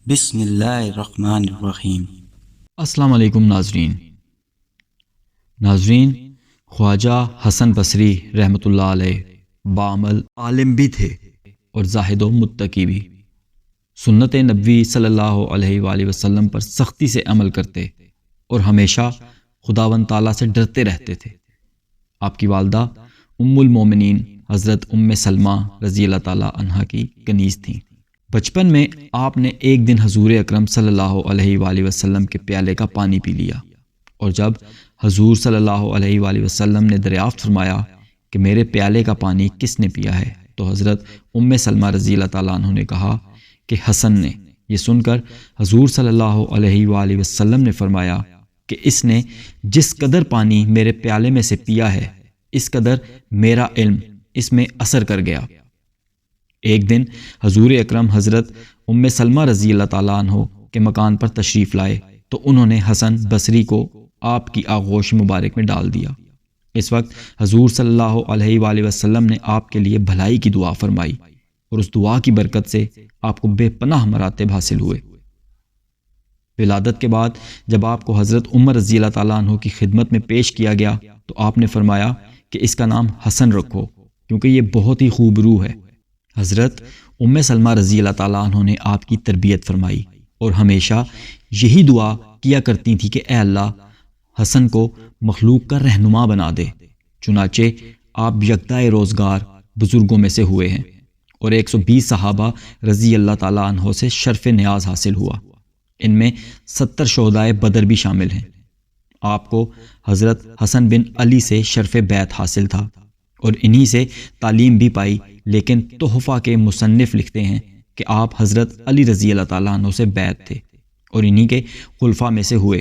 بسم اللہ الرحمن الرحیم۔ السلام علیکم ناظرین، خواجہ حسن بصری رحمۃ اللہ علیہ بعمل عالم بھی تھے اور زاہد و متقی بھی۔ سنت نبوی صلی اللہ علیہ وآلہ وسلم پر سختی سے عمل کرتے اور ہمیشہ خداوند تعالیٰ سے ڈرتے رہتے تھے۔ آپ کی والدہ ام المومنین حضرت ام سلمہ رضی اللہ تعالیٰ عنہا کی کنیز تھیں۔ بچپن میں آپ نے ایک دن حضور اکرم صلی اللہ علیہ وآلہ وسلم کے پیالے کا پانی پی لیا، اور جب حضور صلی اللہ علیہ وآلہ وسلم نے دریافت فرمایا کہ میرے پیالے کا پانی کس نے پیا ہے، تو حضرت ام سلمہ رضی اللہ تعالیٰ عنہ نے کہا کہ حسن نے۔ یہ سن کر حضور صلی اللہ علیہ وآلہ وسلم نے فرمایا کہ اس نے جس قدر پانی میرے پیالے میں سے پیا ہے، اس قدر میرا علم اس میں اثر کر گیا۔ ایک دن حضور اکرم حضرت ام سلمہ رضی اللہ تعالیٰ عنہ کے مکان پر تشریف لائے تو انہوں نے حسن بصری کو آپ کی آغوش مبارک میں ڈال دیا۔ اس وقت حضور صلی اللہ علیہ وآلہ وسلم نے آپ کے لیے بھلائی کی دعا فرمائی، اور اس دعا کی برکت سے آپ کو بے پناہ مراتب حاصل ہوئے۔ ولادت کے بعد جب آپ کو حضرت عمر رضی اللہ تعالیٰ عنہ کی خدمت میں پیش کیا گیا تو آپ نے فرمایا کہ اس کا نام حسن رکھو، کیونکہ یہ بہت ہی خوب روح ہے۔ حضرت ام سلمہ رضی اللہ تعالیٰ عنہ نے آپ کی تربیت فرمائی اور ہمیشہ یہی دعا کیا کرتی تھی کہ اے اللہ، حسن کو مخلوق کا رہنما بنا دے۔ چنانچہ آپ یکدائے روزگار بزرگوں میں سے ہوئے ہیں اور 120 صحابہ رضی اللہ تعالیٰ عنہ سے شرف نیاز حاصل ہوا۔ ان میں 70 شہدائے بدر بھی شامل ہیں۔ آپ کو حضرت حسن بن علی سے شرف بیعت حاصل تھا اور انہی سے تعلیم بھی پائی، لیکن تحفہ کے مصنف لکھتے ہیں کہ آپ حضرت علی رضی اللہ تعالیٰ عنہ سے بیعت تھے اور انہی کے خلفاء میں سے ہوئے۔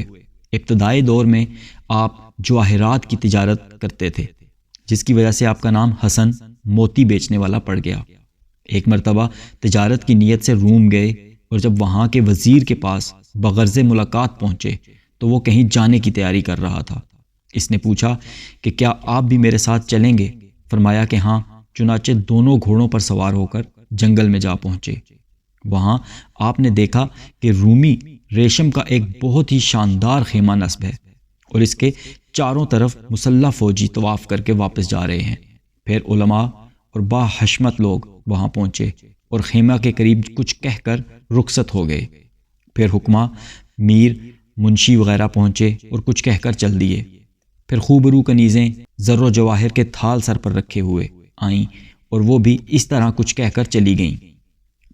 ابتدائی دور میں آپ جواہرات کی تجارت کرتے تھے، جس کی وجہ سے آپ کا نام حسن موتی بیچنے والا پڑ گیا۔ ایک مرتبہ تجارت کی نیت سے روم گئے اور جب وہاں کے وزیر کے پاس بغرض ملاقات پہنچے تو وہ کہیں جانے کی تیاری کر رہا تھا۔ اس نے پوچھا کہ کیا آپ بھی میرے ساتھ چلیں گے؟ فرمایا کہ ہاں۔ چنانچہ دونوں گھوڑوں پر سوار ہو کر جنگل میں جا پہنچے۔ وہاں آپ نے دیکھا کہ رومی ریشم کا ایک بہت ہی شاندار خیمہ نصب ہے اور اس کے چاروں طرف مسلح فوجی طواف کر کے واپس جا رہے ہیں۔ پھر علماء اور باحشمت لوگ وہاں پہنچے اور خیمہ کے قریب کچھ کہہ کر رخصت ہو گئے۔ پھر حکماء، میر، منشی وغیرہ پہنچے اور کچھ کہہ کر چل دیے۔ پھر خوبرو کنیزیں زر و جواہر کے تھال سر پر رکھے ہوئے آئیں اور وہ بھی اس طرح کچھ کہہ کر چلی گئیں۔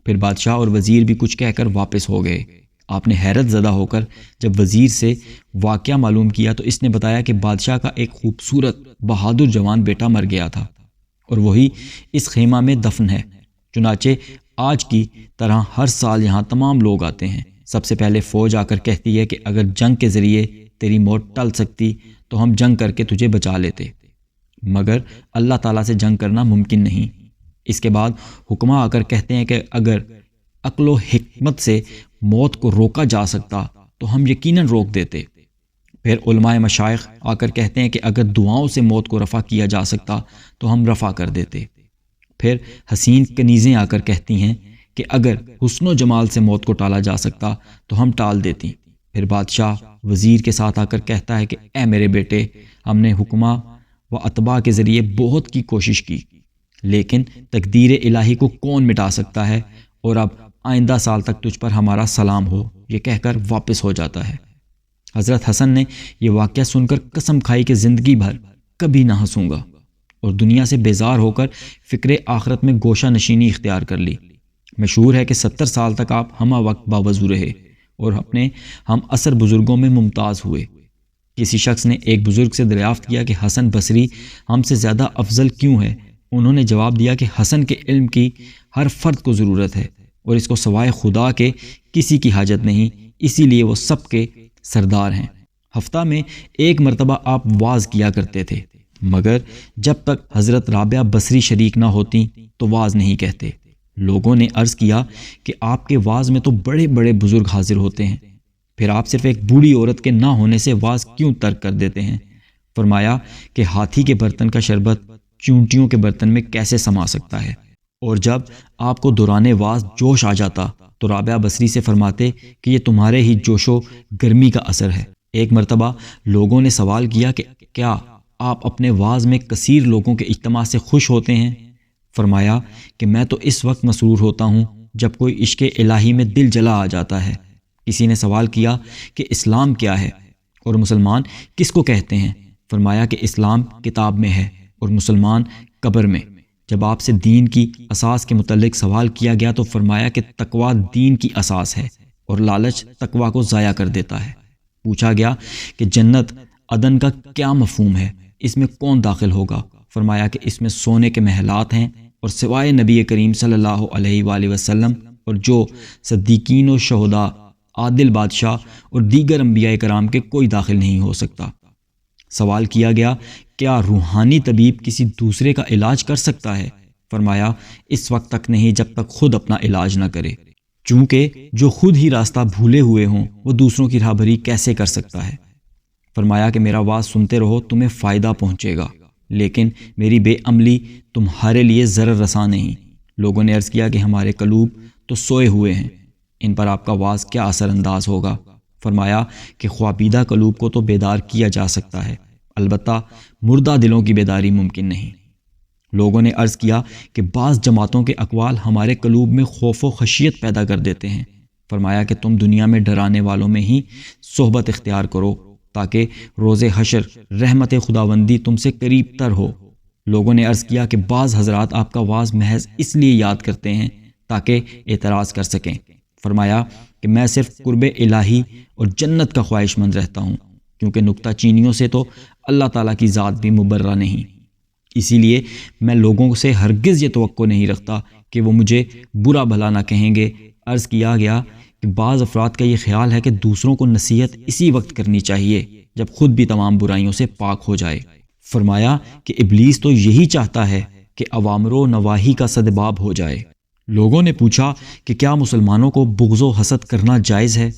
پھر بادشاہ اور وزیر بھی کچھ کہہ کر واپس ہو گئے۔ آپ نے حیرت زدہ ہو کر جب وزیر سے واقعہ معلوم کیا تو اس نے بتایا کہ بادشاہ کا ایک خوبصورت بہادر جوان بیٹا مر گیا تھا اور وہی اس خیمہ میں دفن ہے۔ چنانچہ آج کی طرح ہر سال یہاں تمام لوگ آتے ہیں۔ سب سے پہلے فوج آ کر کہتی ہے کہ اگر جنگ کے ذریعے تیری موت ٹل سکتی تو ہم جنگ کر کے تجھے بچا لیتے، مگر اللہ تعالیٰ سے جنگ کرنا ممکن نہیں۔ اس کے بعد حکماء آ کر کہتے ہیں کہ اگر عقل و حکمت سے موت کو روکا جا سکتا تو ہم یقیناً روک دیتے۔ پھر علماء مشائخ آ کر کہتے ہیں کہ اگر دعاؤں سے موت کو رفع کیا جا سکتا تو ہم رفع کر دیتے۔ پھر حسین کنیزیں آ کر کہتی ہیں کہ اگر حسن و جمال سے موت کو ٹالا جا سکتا تو ہم ٹال دیتی۔ پھر بادشاہ وزیر کے ساتھ آ کر کہتا ہے کہ اے میرے بیٹے، ہم نے حکماء و اتباع کے ذریعے بہت کی کوشش کی، لیکن تقدیر الہی کو کون مٹا سکتا ہے، اور اب آئندہ سال تک تجھ پر ہمارا سلام ہو، یہ کہہ کر واپس ہو جاتا ہے۔ حضرت حسن نے یہ واقعہ سن کر قسم کھائی کہ زندگی بھر کبھی نہ ہنسوں گا، اور دنیا سے بیزار ہو کر فکر آخرت میں گوشہ نشینی اختیار کر لی۔ مشہور ہے کہ 70 سال تک آپ ہمہ وقت باوضو رہے اور اپنے ہم عصر بزرگوں میں ممتاز ہوئے۔ کسی شخص نے ایک بزرگ سے دریافت کیا کہ حسن بصری ہم سے زیادہ افضل کیوں ہے؟ انہوں نے جواب دیا کہ حسن کے علم کی ہر فرد کو ضرورت ہے اور اس کو سوائے خدا کے کسی کی حاجت نہیں، اسی لیے وہ سب کے سردار ہیں۔ ہفتہ میں ایک مرتبہ آپ واز کیا کرتے تھے، مگر جب تک حضرت رابعہ بصری شریک نہ ہوتی تو واز نہیں کہتے۔ لوگوں نے عرض کیا کہ آپ کے واز میں تو بڑے بڑے بزرگ حاضر ہوتے ہیں، پھر آپ صرف ایک بوڑھی عورت کے نہ ہونے سے واز کیوں ترک کر دیتے ہیں؟ فرمایا کہ ہاتھی کے برتن کا شربت چونٹیوں کے برتن میں کیسے سما سکتا ہے؟ اور جب آپ کو دوران واز جوش آ جاتا تو رابعہ بصری سے فرماتے کہ یہ تمہارے ہی جوش و گرمی کا اثر ہے۔ ایک مرتبہ لوگوں نے سوال کیا کہ کیا آپ اپنے واز میں کثیر لوگوں کے اجتماع سے خوش ہوتے ہیں؟ فرمایا کہ میں تو اس وقت مسرور ہوتا ہوں جب کوئی عشق الہی میں دل جلا آ جاتا ہے۔ کسی نے سوال کیا کہ اسلام کیا ہے اور مسلمان کس کو کہتے ہیں؟ فرمایا کہ اسلام کتاب میں ہے اور مسلمان قبر میں۔ جب آپ سے دین کی اساس کے متعلق سوال کیا گیا تو فرمایا کہ تقویٰ دین کی اساس ہے اور لالچ تقویٰ کو ضائع کر دیتا ہے۔ پوچھا گیا کہ جنت عدن کا کیا مفہوم ہے، اس میں کون داخل ہوگا؟ فرمایا کہ اس میں سونے کے محلات ہیں اور سوائے نبی کریم صلی اللہ علیہ وآلہ وسلم اور جو صدیقین و شہداء، عادل بادشاہ اور دیگر انبیاء کرام کے کوئی داخل نہیں ہو سکتا۔ سوال کیا گیا کیا روحانی طبیب کسی دوسرے کا علاج کر سکتا ہے؟ فرمایا اس وقت تک نہیں جب تک خود اپنا علاج نہ کرے، چونکہ جو خود ہی راستہ بھولے ہوئے ہوں وہ دوسروں کی راہبری کیسے کر سکتا ہے؟ فرمایا کہ میرا واز سنتے رہو، تمہیں فائدہ پہنچے گا، لیکن میری بے عملی تمہارے لیے ضرر رساں نہیں۔ لوگوں نے عرض کیا کہ ہمارے قلوب تو سوئے ہوئے ہیں، ان پر آپ کا واز کیا اثر انداز ہوگا؟ فرمایا کہ خوابیدہ قلوب کو تو بیدار کیا جا سکتا ہے، البتہ مردہ دلوں کی بیداری ممکن نہیں۔ لوگوں نے عرض کیا کہ بعض جماعتوں کے اقوال ہمارے قلوب میں خوف و خشیت پیدا کر دیتے ہیں۔ فرمایا کہ تم دنیا میں ڈرانے والوں میں ہی صحبت اختیار کرو تاکہ روز حشر رحمت خداوندی تم سے قریب تر ہو۔ لوگوں نے عرض کیا کہ بعض حضرات آپ کا واز محض اس لیے یاد کرتے ہیں تاکہ اعتراض کر سکیں۔ فرمایا کہ میں صرف قرب الہی اور جنت کا خواہش مند رہتا ہوں، کیونکہ نکتہ چینیوں سے تو اللہ تعالیٰ کی ذات بھی مبرہ نہیں، اسی لیے میں لوگوں سے ہرگز یہ توقع نہیں رکھتا کہ وہ مجھے برا بھلا نہ کہیں گے۔ عرض کیا گیا کہ بعض افراد کا یہ خیال ہے کہ دوسروں کو نصیحت اسی وقت کرنی چاہیے جب خود بھی تمام برائیوں سے پاک ہو جائے۔ فرمایا کہ ابلیس تو یہی چاہتا ہے کہ اوامر و نواہی کا سدباب ہو جائے۔ لوگوں نے پوچھا کہ کیا مسلمانوں کو بغض و حسد کرنا جائز ہے؟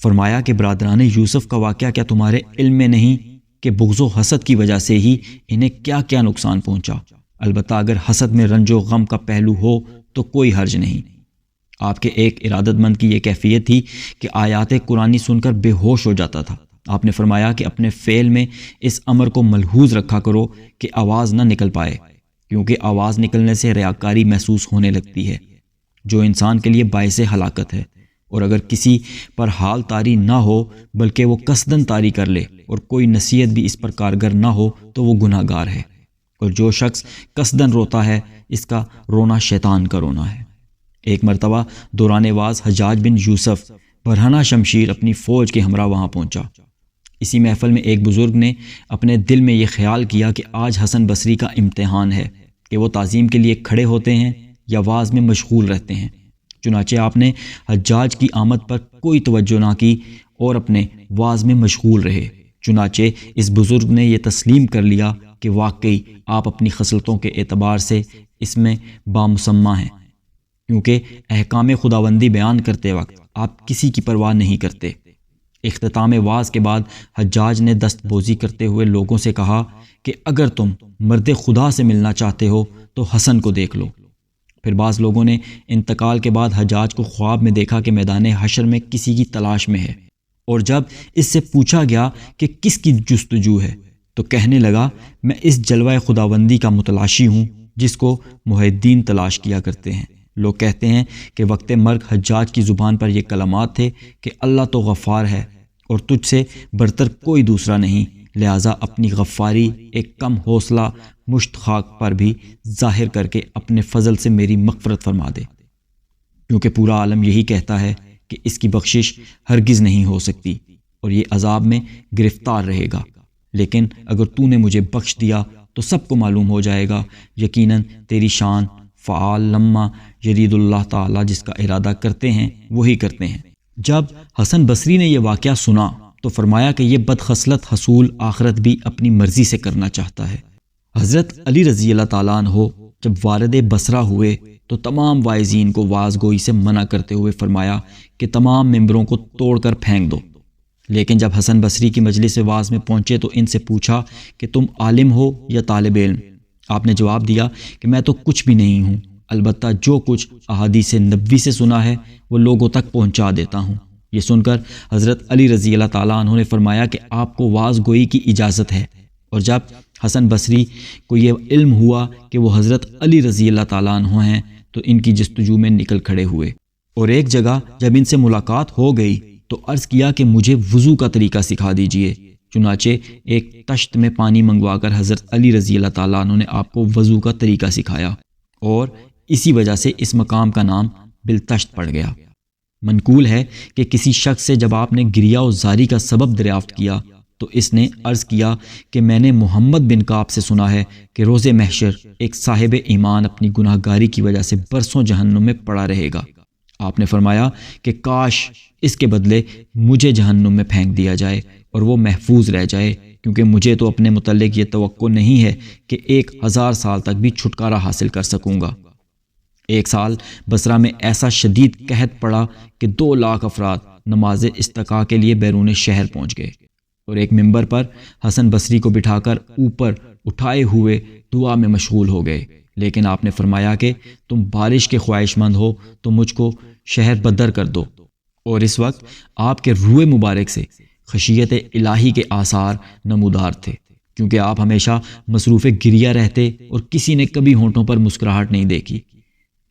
فرمایا کہ برادران یوسف کا واقعہ کیا تمہارے علم میں نہیں کہ بغض و حسد کی وجہ سے ہی انہیں کیا کیا نقصان پہنچا؟ البتہ اگر حسد میں رنج و غم کا پہلو ہو تو کوئی حرج نہیں۔ آپ کے ایک ارادت مند کی یہ کیفیت تھی کہ آیات قرآنی سن کر بے ہوش ہو جاتا تھا۔ آپ نے فرمایا کہ اپنے فعل میں اس امر کو ملحوظ رکھا کرو کہ آواز نہ نکل پائے، کیونکہ آواز نکلنے سے ریاکاری محسوس ہونے لگتی ہے جو انسان کے لیے باعث ہلاکت ہے، اور اگر کسی پر حال طاری نہ ہو بلکہ وہ قصداً طاری کر لے اور کوئی نصیحت بھی اس پر کارگر نہ ہو تو وہ گناہ گار ہے، اور جو شخص قصداً روتا ہے اس کا رونا شیطان کا رونا ہے۔ ایک مرتبہ دوران واز حجاج بن یوسف برہنہ شمشیر اپنی فوج کے ہمراہ وہاں پہنچا۔ اسی محفل میں ایک بزرگ نے اپنے دل میں یہ خیال کیا کہ آج حسن بصری کا امتحان ہے کہ وہ تعظیم کے لیے کھڑے ہوتے ہیں یا واز میں مشغول رہتے ہیں۔ چنانچہ آپ نے حجاج کی آمد پر کوئی توجہ نہ کی اور اپنے واز میں مشغول رہے۔ چنانچہ اس بزرگ نے یہ تسلیم کر لیا کہ واقعی آپ اپنی خصلتوں کے اعتبار سے اس میں بامسمہ ہیں، کیونکہ احکام خداوندی بیان کرتے وقت آپ کسی کی پرواہ نہیں کرتے۔ اختتام واز کے بعد حجاج نے دست بوزی کرتے ہوئے لوگوں سے کہا کہ اگر تم مرد خدا سے ملنا چاہتے ہو تو حسن کو دیکھ لو۔ پھر بعض لوگوں نے انتقال کے بعد حجاج کو خواب میں دیکھا کہ میدان حشر میں کسی کی تلاش میں ہے، اور جب اس سے پوچھا گیا کہ کس کی جستجو ہے تو کہنے لگا میں اس جلوہ خداوندی کا متلاشی ہوں جس کو محی الدین تلاش کیا کرتے ہیں۔ لوگ کہتے ہیں کہ وقت مرگ حجاج کی زبان پر یہ کلمات تھے کہ اللہ تو غفار ہے اور تجھ سے برتر کوئی دوسرا نہیں، لہٰذا اپنی غفاری ایک کم حوصلہ مشت خاک پر بھی ظاہر کر کے اپنے فضل سے میری مغفرت فرما دے، کیونکہ پورا عالم یہی کہتا ہے کہ اس کی بخشش ہرگز نہیں ہو سکتی اور یہ عذاب میں گرفتار رہے گا، لیکن اگر تو نے مجھے بخش دیا تو سب کو معلوم ہو جائے گا، یقیناً تیری شان فعال لما یرید اللہ تعالیٰ، جس کا ارادہ کرتے ہیں وہی کرتے ہیں۔ جب حسن بصری نے یہ واقعہ سنا تو فرمایا کہ یہ بدخصلت حصول آخرت بھی اپنی مرضی سے کرنا چاہتا ہے۔ حضرت علی رضی اللہ تعالیٰ عنہ جب وارد بصرہ ہوئے تو تمام واعظین کو واز گوئی سے منع کرتے ہوئے فرمایا کہ تمام ممبروں کو توڑ کر پھینک دو۔ لیکن جب حسن بصری کی مجلس واز میں پہنچے تو ان سے پوچھا کہ تم عالم ہو یا طالب علم؟ آپ نے جواب دیا کہ میں تو کچھ بھی نہیں ہوں، البتہ جو کچھ احادیث نبوی سے سنا ہے وہ لوگوں تک پہنچا دیتا ہوں۔ یہ سن کر حضرت علی رضی اللہ تعالیٰ عنہ نے فرمایا کہ آپ کو واعظ گوئی کی اجازت ہے۔ اور جب حسن بصری کو یہ علم ہوا کہ وہ حضرت علی رضی اللہ تعالیٰ عنہ ہیں تو ان کی جستجو میں نکل کھڑے ہوئے، اور ایک جگہ جب ان سے ملاقات ہو گئی تو عرض کیا کہ مجھے وضو کا طریقہ سکھا دیجئے۔ چنانچہ ایک تشت میں پانی منگوا کر حضرت علی رضی اللہ تعالیٰ عنہ نے آپ کو وضو کا طریقہ سکھایا، اور اسی وجہ سے اس مقام کا نام بالتشت پڑ گیا۔ منقول ہے کہ کسی شخص سے جب آپ نے گریہ و زاری کا سبب دریافت کیا تو اس نے عرض کیا کہ میں نے محمد بن کعب سے سنا ہے کہ روز محشر ایک صاحب ایمان اپنی گناہ گاری کی وجہ سے برسوں جہنم میں پڑا رہے گا۔ آپ نے فرمایا کہ کاش اس کے بدلے مجھے جہنم میں پھینک دیا جائے اور وہ محفوظ رہ جائے، کیونکہ مجھے تو اپنے متعلق یہ توقع نہیں ہے کہ 1000 سال تک بھی چھٹکارا حاصل کر سکوں گا۔ ایک سال بصرہ میں ایسا شدید قحط پڑا کہ 2 لاکھ افراد نماز استسقاء کے لیے بیرون شہر پہنچ گئے، اور ایک منبر پر حسن بصری کو بٹھا کر اوپر اٹھائے ہوئے دعا میں مشغول ہو گئے، لیکن آپ نے فرمایا کہ تم بارش کے خواہش مند ہو تو مجھ کو شہر بدر کر دو۔ اور اس وقت آپ کے روئے مبارک سے خشیت الہی کے آثار نمودار تھے، کیونکہ آپ ہمیشہ مصروف گریہ رہتے اور کسی نے کبھی ہونٹوں پر مسکراہٹ نہیں دیکھی۔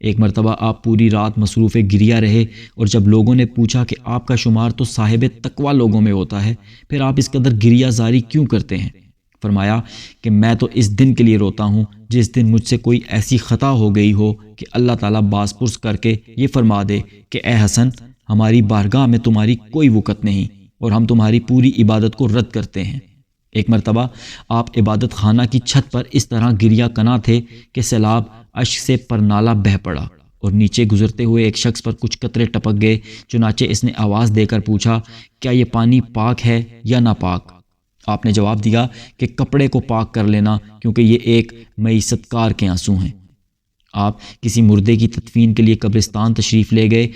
ایک مرتبہ آپ پوری رات مصروف گریہ رہے، اور جب لوگوں نے پوچھا کہ آپ کا شمار تو صاحب تقویٰ لوگوں میں ہوتا ہے، پھر آپ اس قدر گریہ زاری کیوں کرتے ہیں؟ فرمایا کہ میں تو اس دن کے لیے روتا ہوں جس دن مجھ سے کوئی ایسی خطا ہو گئی ہو کہ اللہ تعالیٰ باز پرس کر کے یہ فرما دے کہ اے حسن، ہماری بارگاہ میں تمہاری کوئی وقت نہیں اور ہم تمہاری پوری عبادت کو رد کرتے ہیں۔ ایک مرتبہ آپ عبادت خانہ کی چھت پر اس طرح گریہ کنا تھے کہ سیلاب اشک سے پرنالہ بہہ پڑا، اور نیچے گزرتے ہوئے ایک شخص پر کچھ قطرے ٹپک گئے۔ چنانچہ اس نے آواز دے کر پوچھا، کیا یہ پانی پاک ہے یا ناپاک؟ آپ نے جواب دیا کہ کپڑے کو پاک کر لینا، کیونکہ یہ ایک معیستکار کے آنسو ہیں۔ آپ کسی مردے کی تدفین کے لیے قبرستان تشریف لے گئے،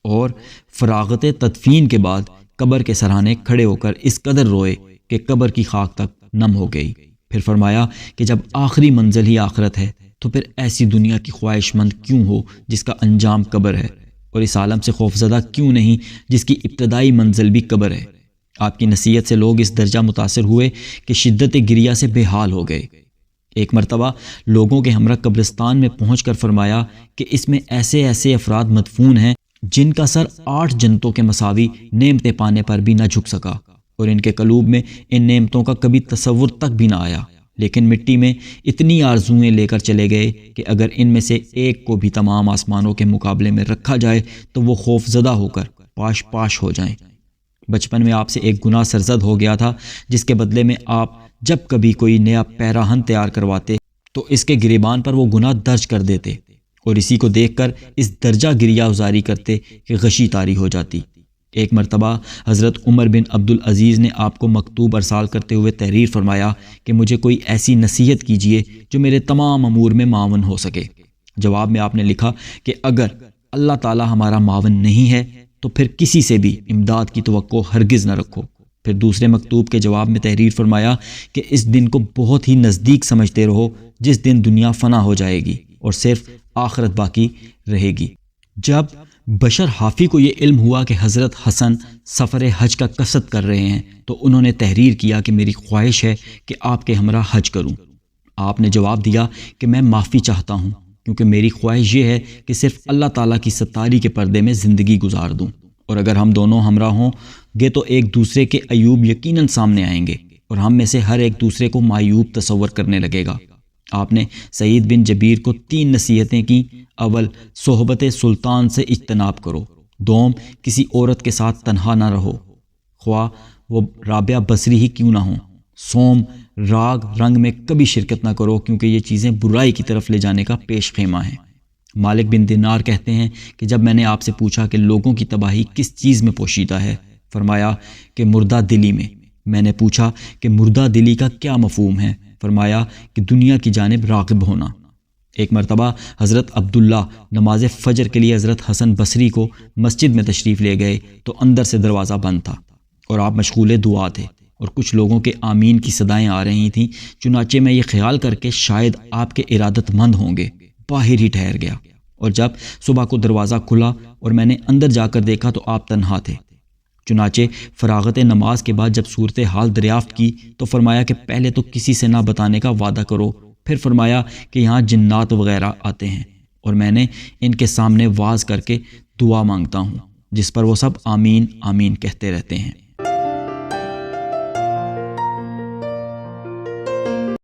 اور فراغت تدفین کے بعد قبر کے سرہانے کھڑے ہو کر اس قدر روئے کہ قبر کی خاک تک نم ہو گئی۔ پھر فرمایا کہ جب آخری منزل ہی آخرت ہے تو پھر ایسی دنیا کی خواہش مند کیوں ہو جس کا انجام قبر ہے، اور اس عالم سے خوفزدہ کیوں نہیں جس کی ابتدائی منزل بھی قبر ہے۔ آپ کی نصیحت سے لوگ اس درجہ متاثر ہوئے کہ شدت گریہ سے بے حال ہو گئے۔ ایک مرتبہ لوگوں کے ہمراہ قبرستان میں پہنچ کر فرمایا کہ اس میں ایسے ایسے افراد مدفون ہیں جن کا سر 8 جنتوں کے مساوی نعمتیں پانے پر بھی نہ جھک سکا، اور ان کے قلوب میں ان نعمتوں کا کبھی تصور تک بھی نہ آیا، لیکن مٹی میں اتنی آرزوئیں لے کر چلے گئے کہ اگر ان میں سے ایک کو بھی تمام آسمانوں کے مقابلے میں رکھا جائے تو وہ خوف زدہ ہو کر پاش پاش ہو جائیں۔ بچپن میں آپ سے ایک گناہ سرزد ہو گیا تھا، جس کے بدلے میں آپ جب کبھی کوئی نیا پیراہن تیار کرواتے تو اس کے گریبان پر وہ گناہ درج کر دیتے، اور اسی کو دیکھ کر اس درجہ گریہ ازاری کرتے کہ غشی طاری ہو جاتی۔ ایک مرتبہ حضرت عمر بن عبدالعزیز نے آپ کو مکتوب ارسال کرتے ہوئے تحریر فرمایا کہ مجھے کوئی ایسی نصیحت کیجیے جو میرے تمام امور میں معاون ہو سکے۔ جواب میں آپ نے لکھا کہ اگر اللہ تعالی ہمارا معاون نہیں ہے تو پھر کسی سے بھی امداد کی توقع ہرگز نہ رکھو۔ پھر دوسرے مکتوب کے جواب میں تحریر فرمایا کہ اس دن کو بہت ہی نزدیک سمجھتے رہو جس دن دنیا فنا ہو جائے گی اور صرف آخرت باقی رہے گی۔ جب بشر حافی کو یہ علم ہوا کہ حضرت حسن سفر حج کا قصد کر رہے ہیں تو انہوں نے تحریر کیا کہ میری خواہش ہے کہ آپ کے ہمراہ حج کروں۔ آپ نے جواب دیا کہ میں معافی چاہتا ہوں، کیونکہ میری خواہش یہ ہے کہ صرف اللہ تعالیٰ کی ستاری کے پردے میں زندگی گزار دوں، اور اگر ہم دونوں ہمراہ ہوں گے تو ایک دوسرے کے عیوب یقیناً سامنے آئیں گے، اور ہم میں سے ہر ایک دوسرے کو معیوب تصور کرنے لگے گا۔ آپ نے سعید بن جبیر کو 3 نصیحتیں کی۔ اول، صحبت سلطان سے اجتناب کرو۔ دوم، کسی عورت کے ساتھ تنہا نہ رہو، خواہ وہ رابعہ بصری ہی کیوں نہ ہوں۔ سوم، راگ رنگ میں کبھی شرکت نہ کرو، کیونکہ یہ چیزیں برائی کی طرف لے جانے کا پیش خیمہ ہیں۔ مالک بن دینار کہتے ہیں کہ جب میں نے آپ سے پوچھا کہ لوگوں کی تباہی کس چیز میں پوشیدہ ہے، فرمایا کہ مردہ دلی میں۔ میں نے پوچھا کہ مردہ دلی کا کیا مفہوم ہے، فرمایا کہ دنیا کی جانب راغب ہونا۔ ایک مرتبہ حضرت عبداللہ نماز فجر کے لیے حضرت حسن بصری کو مسجد میں تشریف لے گئے تو اندر سے دروازہ بند تھا اور آپ مشغول دعا تھے، اور کچھ لوگوں کے آمین کی صدائیں آ رہی تھیں۔ چنانچہ میں یہ خیال کر کے شاید آپ کے ارادت مند ہوں گے باہر ہی ٹھہر گیا، اور جب صبح کو دروازہ کھلا اور میں نے اندر جا کر دیکھا تو آپ تنہا تھے۔ چنانچہ فراغت نماز کے بعد جب صورتحال دریافت کی تو فرمایا کہ پہلے تو کسی سے نہ بتانے کا وعدہ کرو، پھر فرمایا کہ یہاں جنات وغیرہ آتے ہیں اور میں نے ان کے سامنے واز کر کے دعا مانگتا ہوں، جس پر وہ سب آمین آمین کہتے رہتے ہیں۔